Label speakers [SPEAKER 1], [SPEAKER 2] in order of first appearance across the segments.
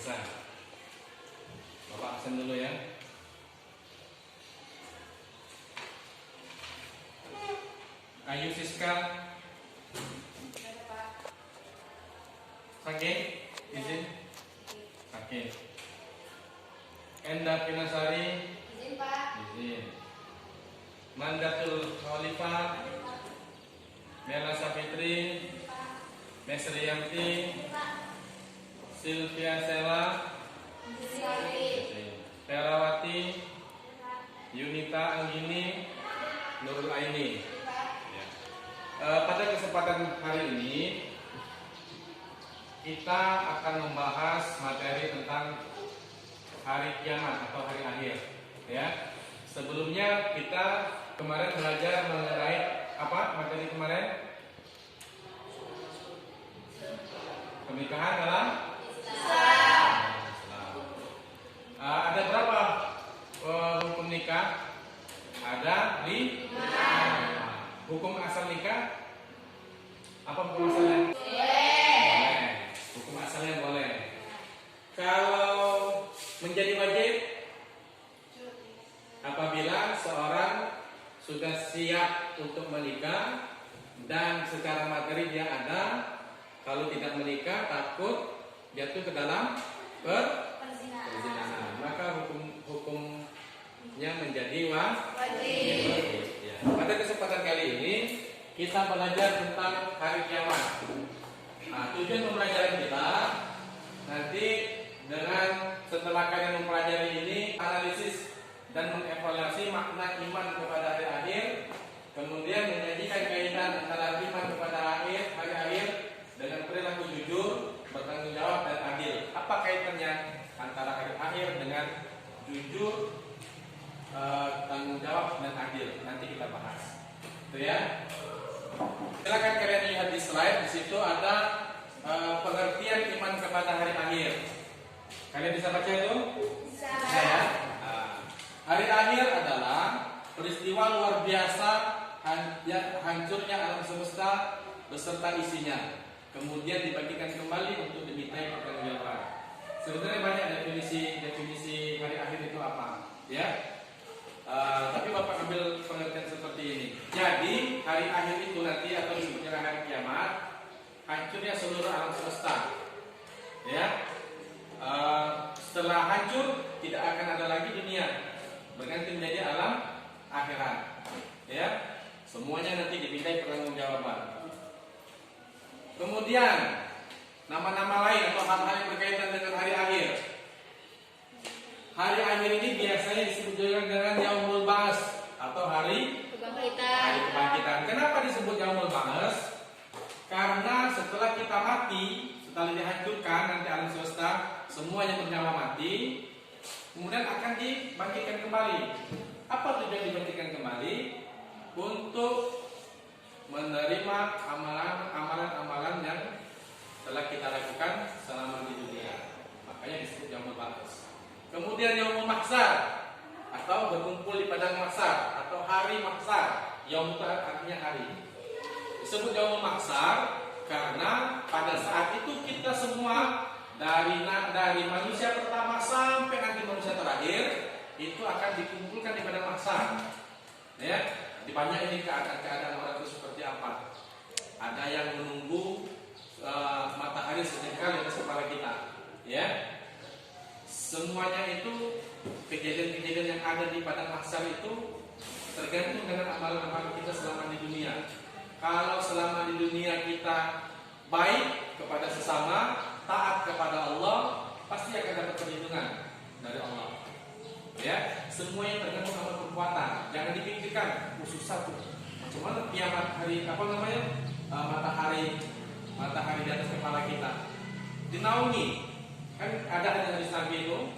[SPEAKER 1] Bisa. Bapak absen dulu ya. Ayu Siska. Sake, izin. Sake. Enda Pinasari.
[SPEAKER 2] Izin Pak.
[SPEAKER 1] Izin. Mandatul Khalifah. Mela Safitri. Mesriyanti. Sylvia Sela. Terawati. Yunita Anggini. Nurul Aini. Ya. Pada kesempatan hari ini kita akan membahas materi tentang hari kiamat atau hari akhir. Ya. Sebelumnya kita kemarin belajar mengenai apa materi kemarin? Pernikahan dalam Islam. Ada berapa hukum nikah? Ada 5. Hukum asal nikah? Apa hukum asalnya? Boleh. Hukum asalnya boleh. Kalau menjadi wajib apabila seorang sudah siap untuk menikah dan secara materi dia ada. Kalau tidak menikah takut jatuh ke dalam perzinahan, maka hukumnya menjadi wajib. Ya. Pada kesempatan kali ini kita belajar tentang hari kiamat. Nah, tujuan pembelajaran kita nanti dengan setelah kalian mempelajari ini analisis dan mengevaluasi makna iman kepada hari akhir, kemudian menyajikan kaitan antara iman kepada hari akhir dengan perilaku jujur, bertanggung jawab dan adil. Apa kaitannya antara hari akhir dengan jujur, tanggung jawab dan adil? Nanti kita bahas. Itu ya. Silakan kalian lihat di slide. Di situ ada pengertian iman kepada hari akhir. Kalian bisa baca itu? Bisa. Ya. Hari akhir adalah peristiwa luar biasa hancurnya alam semesta beserta isinya. Kemudian dibagikan kembali untuk dimintai pertanggungjawaban. Sebenarnya banyak definisi hari akhir itu apa, ya. Tapi Bapak ambil pengertian seperti ini. Jadi hari akhir itu nanti atau disebutnya hari kiamat, hancurnya seluruh alam semesta, ya. Setelah hancur tidak akan ada lagi dunia, berganti menjadi alam akhirat, ya. Semuanya nanti dimintai pertanggungjawaban. Kemudian nama-nama lain atau hal-hal yang berkaitan dengan hari akhir. Hari akhir ini biasanya disebut juga dengan Yaumul Ba'ats atau hari kebangkitan. Kenapa disebut Yaumul Ba'ats? Karena setelah kita mati, setelah dihancurkan nanti alam semesta, semuanya bernyawa mati, kemudian akan dibangkitkan kembali. Apa tujuan dibangkitkan kembali? Untuk menerima amalan-amalan yang telah kita lakukan selama di dunia. Makanya disebut Yaumul Ba'ats. Kemudian Yaumul Mahsyar atau berkumpul di padang mahsyar atau hari mahsyar. Yaum itu artinya hari. Disebut Yaumul Mahsyar karena pada saat itu kita semua dari manusia pertama sampai nanti manusia terakhir itu akan dikumpulkan di padang mahsyar. Ya. Banyak ini keadaan orang itu seperti apa. Ada yang menunggu matahari sejengkal di atas kepala kita, ya. Semuanya itu kejadian-kejadian yang ada di padang mahsyar itu tergantung dengan amalan-amalan kita selama di dunia. Kalau selama di dunia kita baik kepada sesama, taat kepada Allah, pasti akan dapat perlindungan dari Allah. Ya, semuanya tergantung sama perbuatan. Jangan dipikirkan susah tuh. Macam mana kiamat hari matahari di atas kepala kita dinaungi. Kan ada di Nabi itu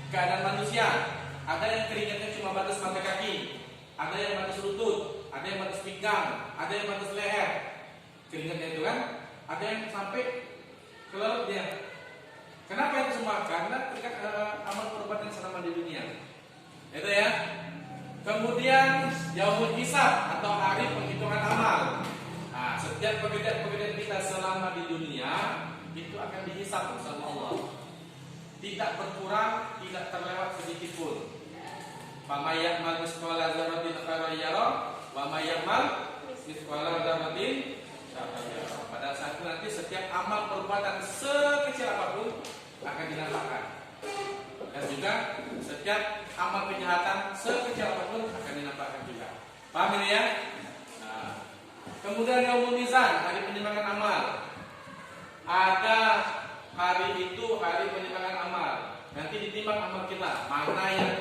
[SPEAKER 1] keadaan manusia. Ada yang keringatnya cuma batas mata kaki, ada yang batas lutut, ada yang batas pinggang, ada yang batas leher. Keringatnya itu kan, ada yang sampai ke lautnya. Kenapa itu semua? Karena terkait amal perbuatan selama di dunia. Itu ya. Kemudian Yaumul Hisab atau hari penghitungan amal. Nah, setiap pekerjaan kita selama di dunia itu akan dihisab sama Allah. Tidak berkurang, tidak terlewat sedikit pun. Wa may ya'mal mithqala dzarratin khairan yarah wa may ya'mal mithqala dzarratin syarran yarah. Pada saat itu nanti setiap amal perbuatan sekecil apapun akan dinampakkan. Dan juga setiap amal kejahatan sekecil apapun akan dinampakkan juga. Paham ini ya? Nah, kemudian yaumul mizan, hari penimbangan amal. Ada hari itu hari penimbangan amal. Nanti ditimbang amal kita, mana yang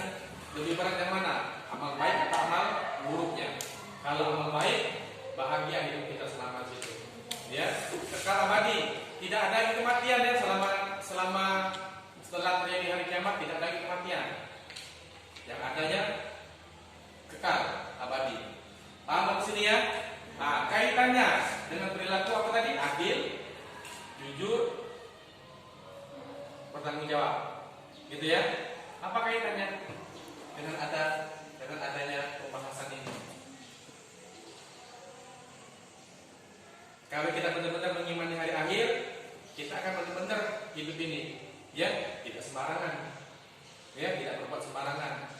[SPEAKER 1] lebih berat yang mana? Amal baik atau amal buruknya? Kalau amal baik, bahagia hidup kita selama itu. Ya, kekal abadi. Tidak ada kematian ya selama setelah terjadi hari kiamat, tidak ada kematian. Yang adanya kekal abadi. Paham di sini ya? Nah, kaitannya dengan perilaku apa tadi? Adil, jujur, bertanggung jawab. Gitu ya? Apa kaitannya dengan adanya pembahasan ini? Kalau kita benar-benar mengimani hari akhir, kita akan benar-benar hidup ini, ya, tidak sembarangan, ya, tidak berbuat sembarangan.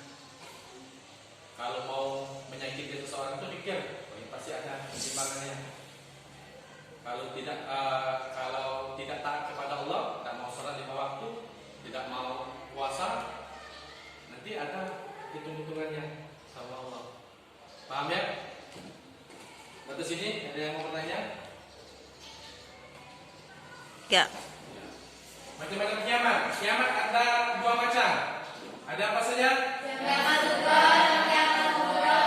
[SPEAKER 1] Kalau mau menyakiti seseorang itu pikir, oh, ini pasti ada pertimbangannya. Kalau tidak taat kepada Allah, tidak mau sholat 5 waktu, tidak mau puasa, nanti ada hitung-hitungannya sama Allah. Paham ya? Batas sini ada yang mau bertanya?
[SPEAKER 2] Ya.
[SPEAKER 1] Macam-macam kiamat. Kiamat ada 2 macam. Ada apa saja?
[SPEAKER 3] Kiamat sugro dan kiamat kubro.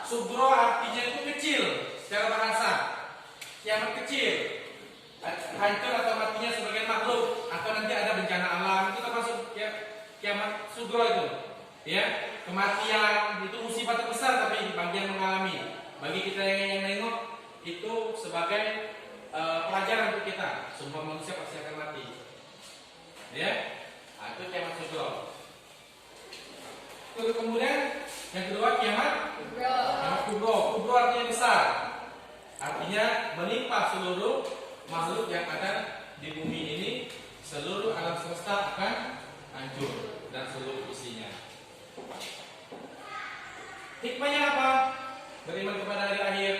[SPEAKER 1] Sugro artinya itu kecil secara bahasa. Kiamat kecil, hancur atau matinya sebagian makhluk, atau nanti ada bencana alam, itu termasuk kiamat sugro itu. Ya, kematian itu musibah terbesar tapi bagian mengalami. Bagi kita yang nengok itu sebagai pelajaran untuk kita. Semua manusia pasti akan mati. Ya, nah, itu kiamat sugro. Kemudian yang kedua kiamat kubro. Kubro artinya besar. Artinya menimpa seluruh makhluk yang ada di bumi ini, seluruh alam semesta akan hancur dan seluruh isinya. Hikmahnya apa? Beriman kepada hari akhir.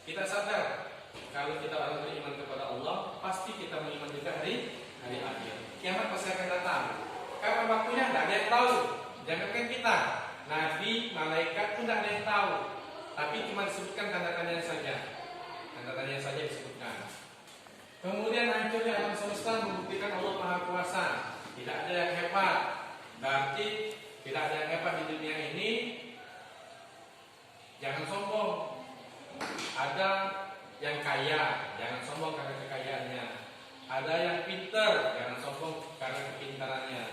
[SPEAKER 1] Kita sadar kalau kita orang beriman kepada Allah, pasti kita beriman juga hari akhir. Kiamat pasti akan datang. Kapan waktunya tidak ada yang tahu. Jangankan kita, nabi, malaikat pun tidak ada yang tahu. Tapi cuma disebutkan tanda-tandanya saja. Tanda-tandanya saja disebutkan. Kemudian hancurnya alam semesta membuktikan Allah Maha Kuasa. Tidak ada yang hebat. Berarti tidak ada yang hebat di dunia ini. Jangan sombong. Ada yang kaya, jangan sombong karena kekayaannya. Ada yang pintar, jangan sombong karena kepintarannya.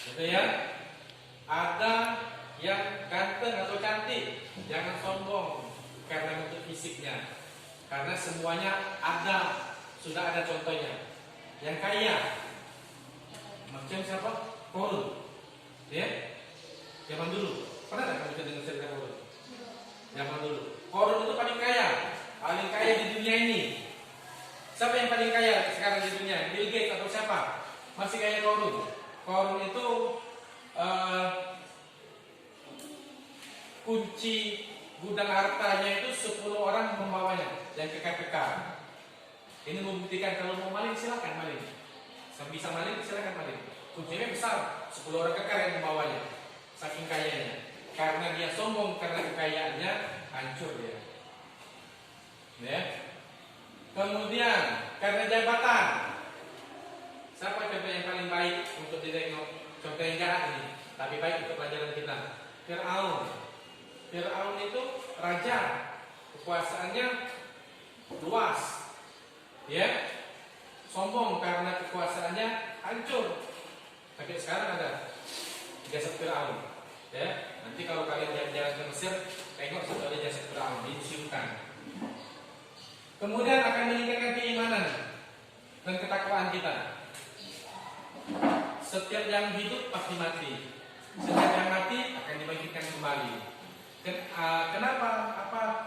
[SPEAKER 1] Gitu ya. Ada yang ganteng atau cantik, jangan sombong karena bentuk fisiknya. Karena semuanya ada, sudah ada contohnya. Yang kaya, macam siapa? Korun. Ya, zaman dulu. Pernah nggak kamu dengar cerita Korun? Zaman dulu. Korun itu paling kaya di dunia ini. Siapa yang paling kaya sekarang di dunia? Bill Gates atau siapa? Masih kaya Korun. Korun itu kunci gudang hartanya itu 10 orang membawanya dan kekal-kekal. Ini membuktikan kalau mau maling silakan maling. Bisa maling silakan maling. Kuncinya besar, 10 orang kekal yang membawanya. Saking kayanya. Karena dia sombong karena kekayaannya, hancur dia. Ya. Kemudian karena jabatan. Siapa contoh yang paling baik untuk ditengok? Contoh yang jahat ini, tapi baik untuk pelajaran kita. Fir'aun. Fir'aun itu raja, kekuasaannya luas. Ya. Sombong karena kekuasaannya hancur. Tapi sekarang ada jasad Fir'aun. Ya, nanti kalau kalian jalan-jalan ke Mesir, tengok sudah ada jasad Fir'aun dimuseumkan. Kemudian akan meningkatkan keimanan dan ketakwaan kita. setiap yang hidup pasti mati. Setiap yang mati akan dibangkitkan kembali. Kenapa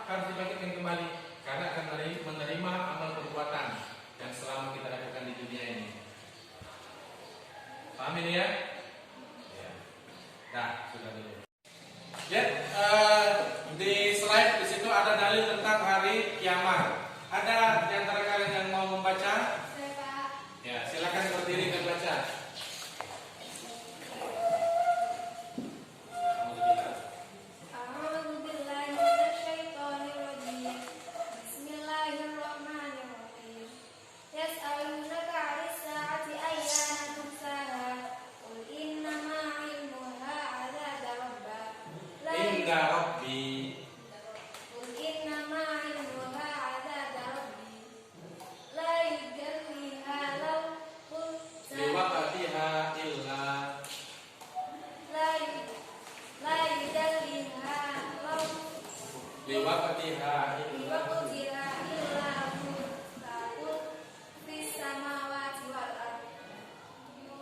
[SPEAKER 1] harus dibangkitkan kembali? Karena akan menerima amal perbuatan yang selama kita lakukan di dunia ini. Paham ini ya? Ya. Nah, sudah dulu. Ya, di slide di situ ada dalil tentang hari kiamat. Ada di antara kalian yang mau membaca?
[SPEAKER 3] Saya, Pak.
[SPEAKER 1] Ya, silakan berdiri dan baca.
[SPEAKER 3] A'udzu billahi minasyaitonir rajim. Bismillahirrahmanirrahim. Yas'alunaka 'anis sa'ati ayyana mursaha. Qul innama 'ilmuha 'inda rabbah.
[SPEAKER 1] Inda Rabbi.
[SPEAKER 3] Qul innama 'ilmuha 'inda rabbi. La yujalliha lahu
[SPEAKER 1] Liwaqatiha illa.
[SPEAKER 3] la yujalliha lahu
[SPEAKER 1] Liwaqatiha illa.
[SPEAKER 3] liwaqtiha illa hu ta'ala fis samawati wal ard.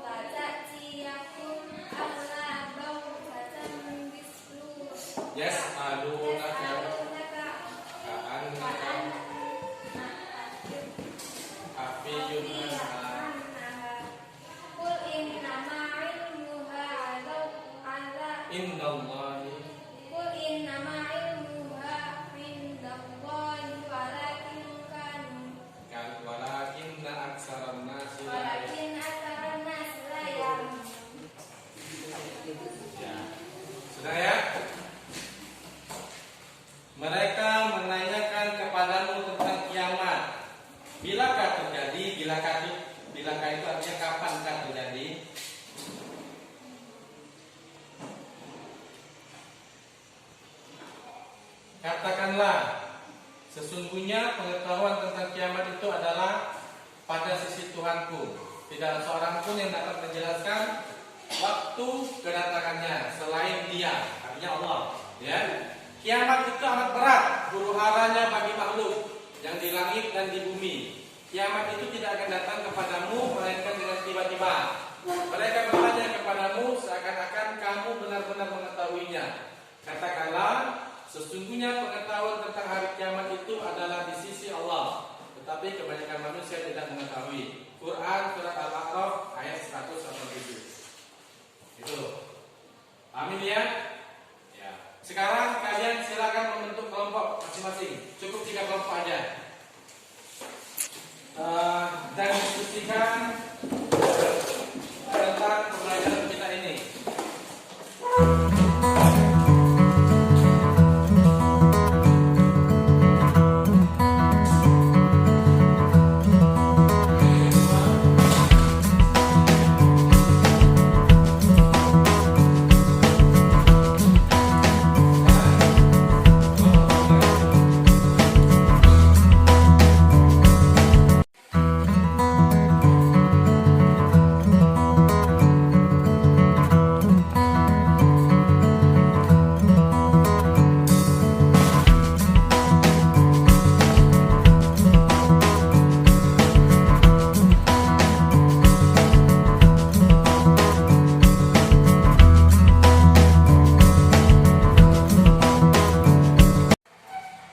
[SPEAKER 3] La ta'tiyakum alla bawtatan mislu
[SPEAKER 1] Yas'alunaka
[SPEAKER 3] yas'alunaka
[SPEAKER 1] ka'annaka afiyun anha.
[SPEAKER 3] Qul innama 'ilmuha 'ala
[SPEAKER 1] Innallahi
[SPEAKER 3] Qul innama 'ilmuha 'indallahi
[SPEAKER 1] walakinna aksaran nasi la
[SPEAKER 3] walakin aktsaran nas la ya'lamun.
[SPEAKER 1] Ya. Sudah ya? Mereka menanyakan kepadamu tentang kiamat. Bilakah terjadi? Bilakah itu artinya kapankah terjadi? Katakanlah, sesungguhnya pengetahuan tentang kiamat itu adalah pada sisi Tuhanku. Tidak ada seorang pun yang dapat menjelaskan waktu kedatangannya selain Dia, artinya Allah. Ya, kiamat itu amat berat huru-haranya bagi makhluk yang di langit dan di bumi. Kiamat itu tidak akan datang kepadamu melainkan dengan tiba-tiba. Mereka bertanya kepadamu seakan-akan kamu benar-benar mengetahuinya. Katakanlah, sesungguhnya pengetahuan tentang hari kiamat itu adalah di sisi Allah, tetapi kebanyakan manusia tidak mengetahui. Quran surat Al-A'raf ayat 187. Itu. Amin ya? Ya. Sekarang kalian silakan membentuk kelompok masing-masing. Cukup 3 kelompok aja. Dan diskusikan tentang pembelajaran kita ini.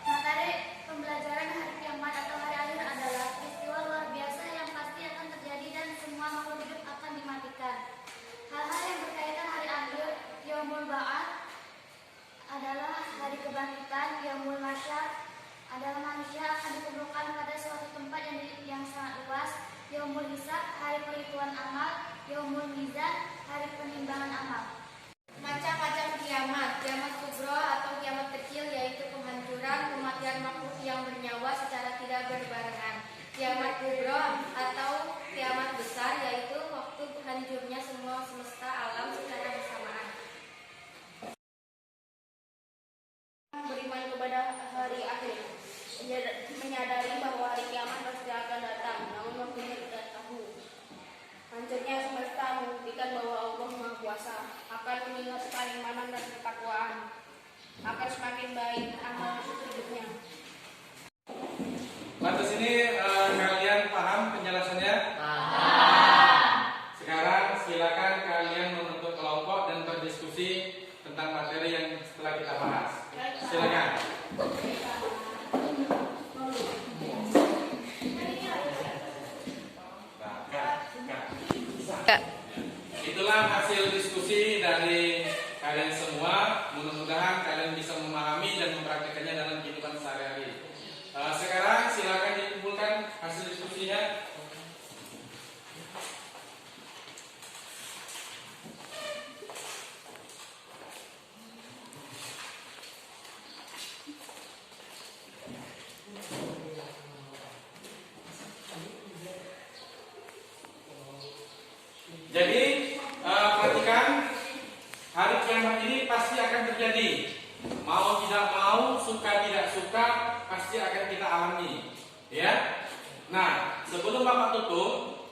[SPEAKER 3] Materi pembelajaran hari kiamat atau hari akhir adalah peristiwa luar biasa yang pasti akan terjadi dan semua makhluk hidup akan dimatikan. Hal-hal yang berkaitan hari akhir, Yaumul Ba'ats adalah hari kebangkitan, Yaumul Masyar adalah manusia akan dikumpulkan pada suatu tempat yang sangat luas, Yaumul Hisab, hari penghitungan amal, Yaumul Mizan, hari penimbangan amal. Macam-macam kiamat, kiamat kubro atau kiamat kecil yaitu penghancuran, kematian makhluk yang bernyawa secara tidak berbarengan. Kiamat kubro atau kiamat besar yaitu waktu hancurnya semua semesta alam secara bersamaan. Beriman kepada hari akhir, menyadari bahwa hari kiamat pasti akan datang, namun waktunya tidak tahu. Hancurnya semesta membuktikan bahwa Allah Maha Kuasa.
[SPEAKER 1] Jadi perhatikan, hari kiamat ini pasti akan terjadi. Mau tidak mau, suka tidak suka, pasti akan kita alami. Ya. Nah, sebelum Bapak tutup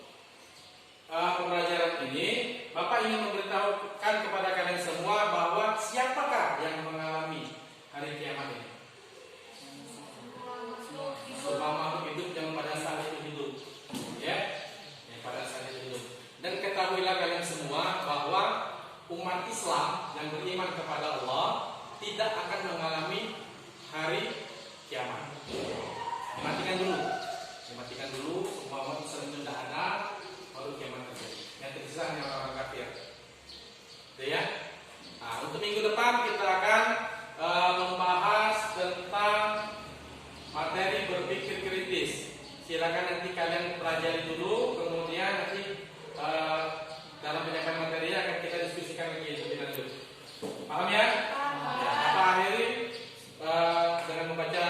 [SPEAKER 1] pembelajaran ini, Bapak ingin memberitahukan kepada kalian semua bahwa siapakah yang mengalami hari kiamat ini? Semua makhluk hidup yang pada saat itu hidup, ya, yang pada saat itu hidup. Dan ketahuilah kalian semua bahwa umat Islam yang beriman kepada Allah tidak akan mengalami hari kiamat. Dimatikan dulu, semua umat Islam itu tidak ada, baru kiamat terjadi. Yang tersisa hanya orang kafir. Oke ya. Nah, untuk minggu depan kita akan membahas tentang materi berpikir kritis. Silakan nanti kalian pelajari dulu, kemudian nanti dalam penyampaian materinya akan kita diskusikan lagi lebih lanjut. Paham ya? Ya, apa akhiri dengan membaca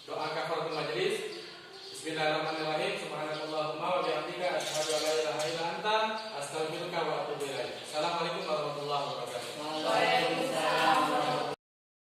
[SPEAKER 1] doa kafaratul majelis. Bismillahirrahmanirrahim. Subhanallah.